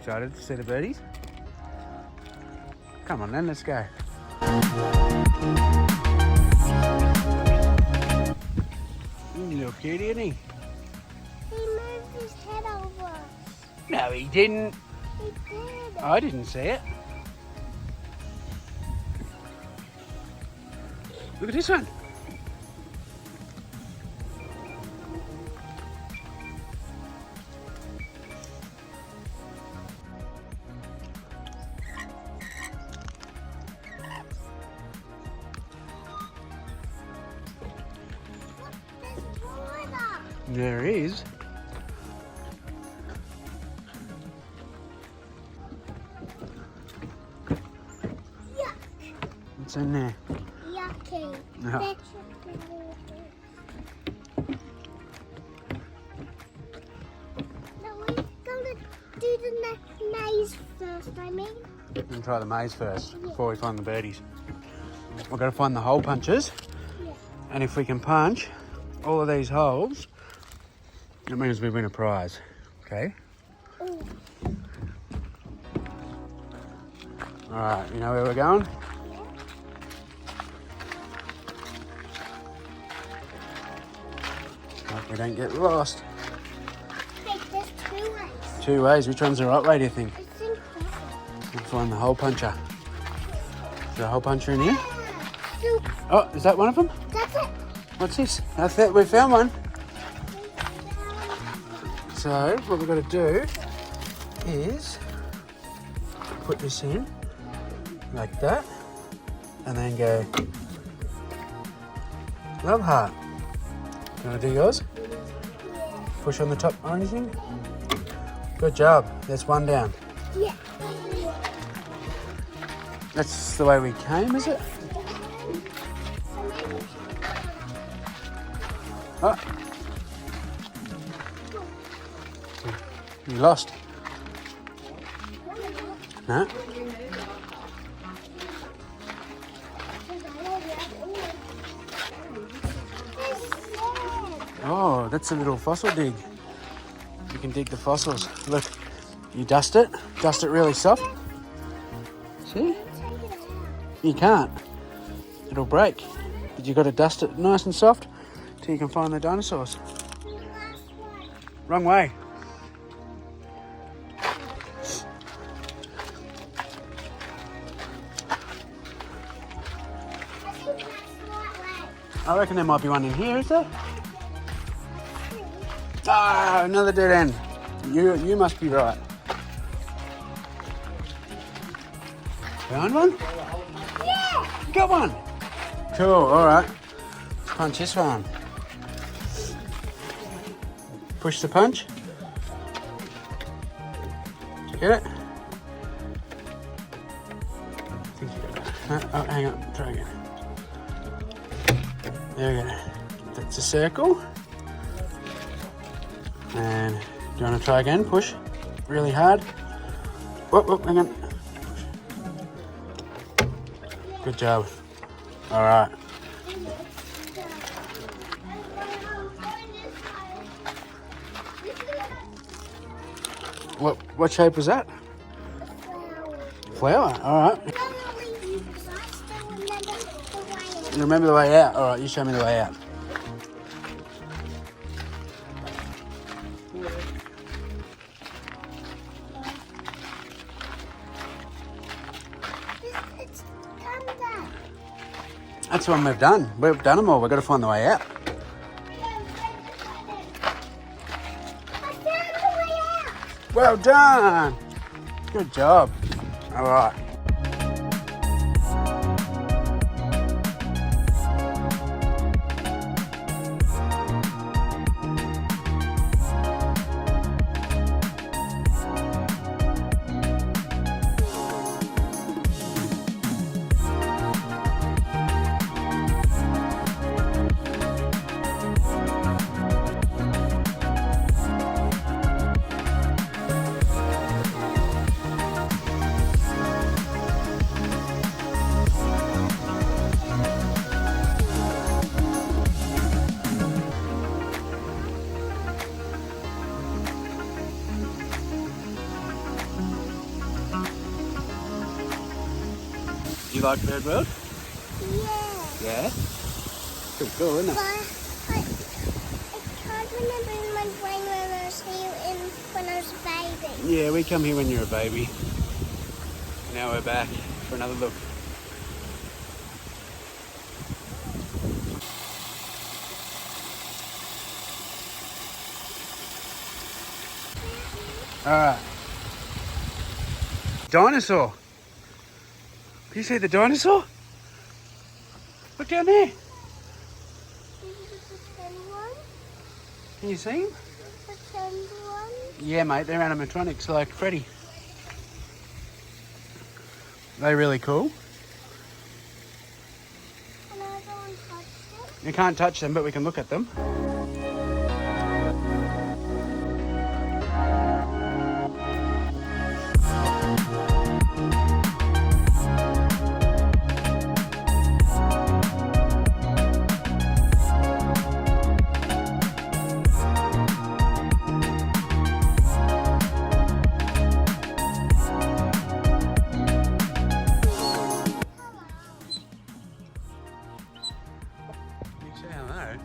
Excited to see the birdies? Come on then, let's go. Little cutie, isn't he? He moved his head over. No, he didn't. He did. I didn't see it. Look at this one. There is. Yuck. What's in there? Yucky. Yeah. Now we're gonna do the maze first, I mean. We're going to try the maze first before we find the birdies. We've got to find the hole punches. Yeah. And if we can punch all of these holes, it means we win a prize. Okay? Ooh. Alright, you know where we're going? Hope we don't get lost. Hey, there's 2 ways. 2 ways. Which one's the right way, do you think? I think this We'll find the hole puncher. Is there a hole puncher in here? So, Oh, is that one of them? that's it. What's this? I thought we found one. So, what we've got to do is put this in like that and then go love heart. You want to do yours? Push on the top orange thing. Good job. That's one down. Yeah. That's the way we came, is it? Oh. You lost. No? Oh, that's a little fossil dig. You can dig the fossils. Look, you dust it really soft. See? You can't. It'll break. But you've got to dust it nice and soft till you can find the dinosaurs. Wrong way. I reckon there might be one in here, is there? Ah, another dead end. You must be right. Found one? Yeah. Got one. Cool, alright. Let's punch this one. Push the punch. Did you get it? I think you got it. Oh, hang on. Try again. There we go. That's a circle. And do you want to try again? Push really hard. Whoop, whoop, hang on. Good job. All right. What shape was that? Flower. All right. You remember the way out? All right, you show me the way out. That's the one we've done. We've done them all. We've got to find the way out. I found the way out. Well done. Good job. All right. You like Bird World? Yeah. Yeah. Pretty cool, isn't it? But I can't remember in my brain when I was here when I was a baby. Yeah, we come here when you're a baby. Now we're back for another look. Alright. Dinosaur. Do you see the dinosaur? Look down there. Is it the pretend one? Can you see him? The pretend one? Yeah, mate, they're animatronics like Freddy. They're really cool. And I don't touch it. You can't touch them, but we can look at them. Say hello.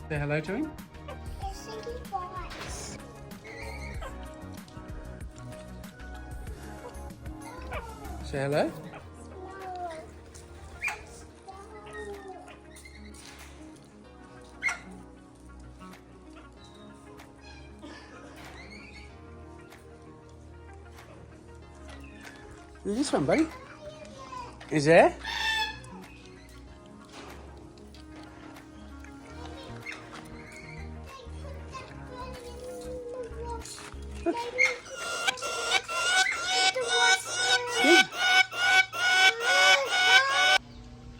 Say hello to him. I think he bites. Say hello. Who's this one, buddy? Is there?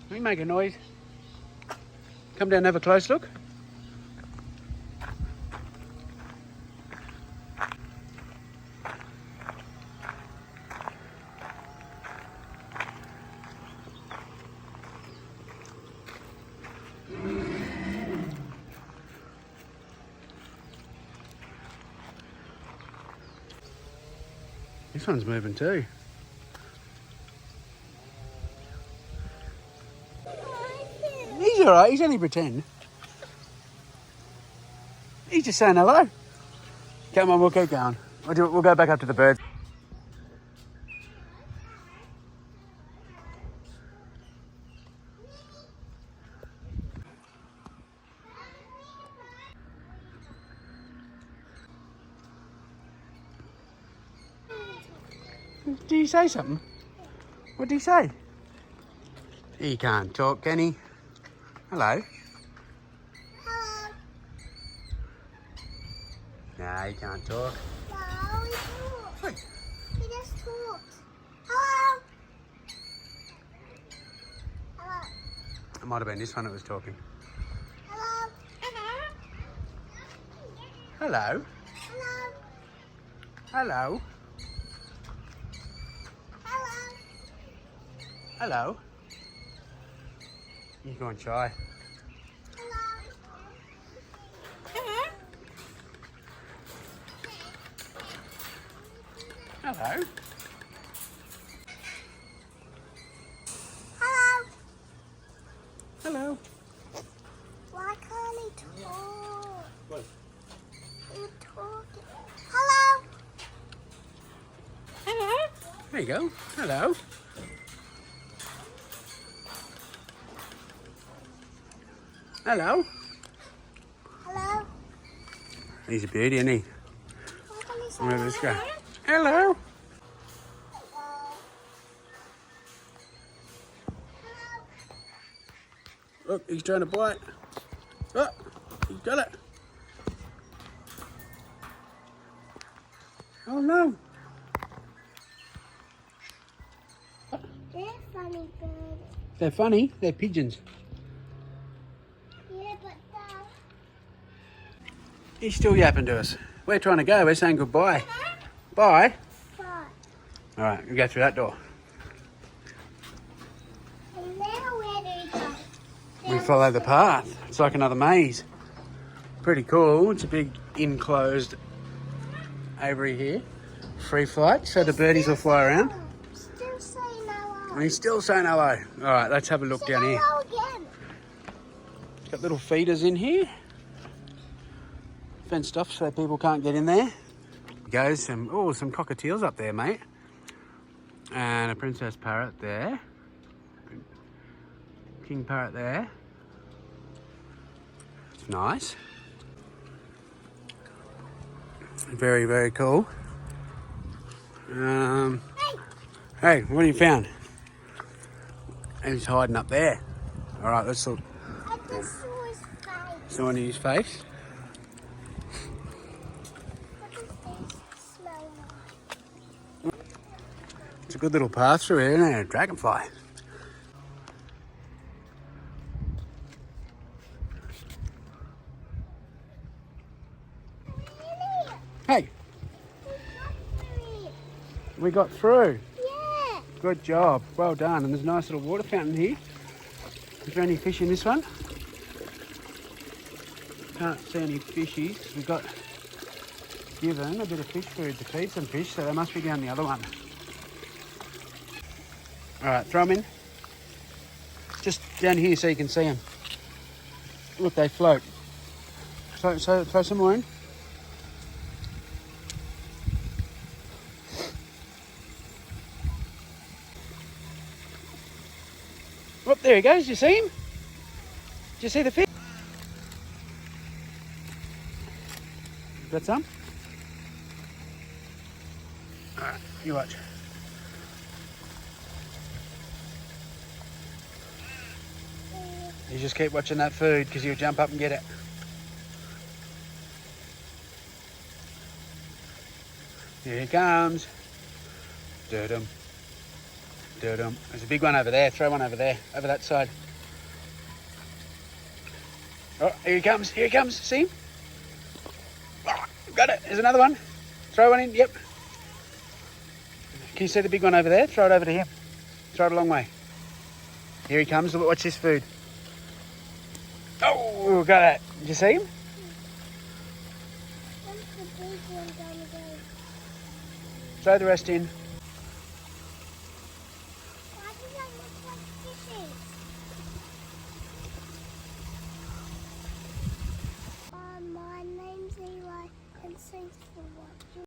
Can you make a noise? Come down and have a close look. This one's moving too. He's alright, he's only pretend. He's just saying hello. Come on, we'll keep going. We'll go back up to the birds. Did he say something? What did he say? He can't talk, can he? Hello? Hello. Nah, he can't talk. No, he talks. Hey. He just talks. Hello. Hello. It might have been this one that was talking. Hello. Hello? Hello. Hello? Hello. Hello? You're going shy. Hello? Hello. Hello? Why can't he talk? What? He's talking. Hello. Hello. There you go. Hello? Hello? Hello. He's a beauty, isn't he? Why can't he say Where does this go? hello? Hello? Look, he's trying to bite. Oh, he's got it. Oh no. They're funny birds. They're funny. They're pigeons. Yeah, but He's still yapping to us. We're trying to go. We're saying goodbye. Bye. but All right, we go through that door. and now where do we go? We follow the path. It's like another maze. Pretty cool. It's a big enclosed aviary here. Free flight, so the birdies will fly around. Still saying hello. And he's still saying hello. All right, let's have a look down here. Hello again. It's got little feeders in here. Fenced off so people can't get in there. Goes some cockatiels up there, mate. And a princess parrot there. King parrot there. It's nice. Very, very cool. Hey, what have you found? He's hiding up there. All right, let's look. I just saw his face. Someone in his face. What does this smell like? It's a good little path through here, isn't it? A dragonfly. Hey, we got through. Yeah. Good job. Well done. And there's a nice little water fountain here. Is there any fish in this one? Can't see any fishies. We got given a bit of fish food to feed some fish, so they must be down the other one. All right, throw them in. Just down here so you can see them. Look, they float. So throw some more in. Oh, there he goes. You see him? Did you see the fish? Got some? All right, you watch. You just keep watching that food because you'll jump up and get it. Here he comes. Dum. There's a big one over there. Throw one over there, over that side. Oh, here he comes. Here he comes. See him? Oh, got it. There's another one. Throw one in. Yep. Can you see the big one over there? Throw it over to him. Throw it a long way. Here he comes. Watch this food. Oh, got it. Did you see him? Where's the big one gonna go? Throw the rest in. Why do they look like fishes? My name's Eli, and thanks for watching.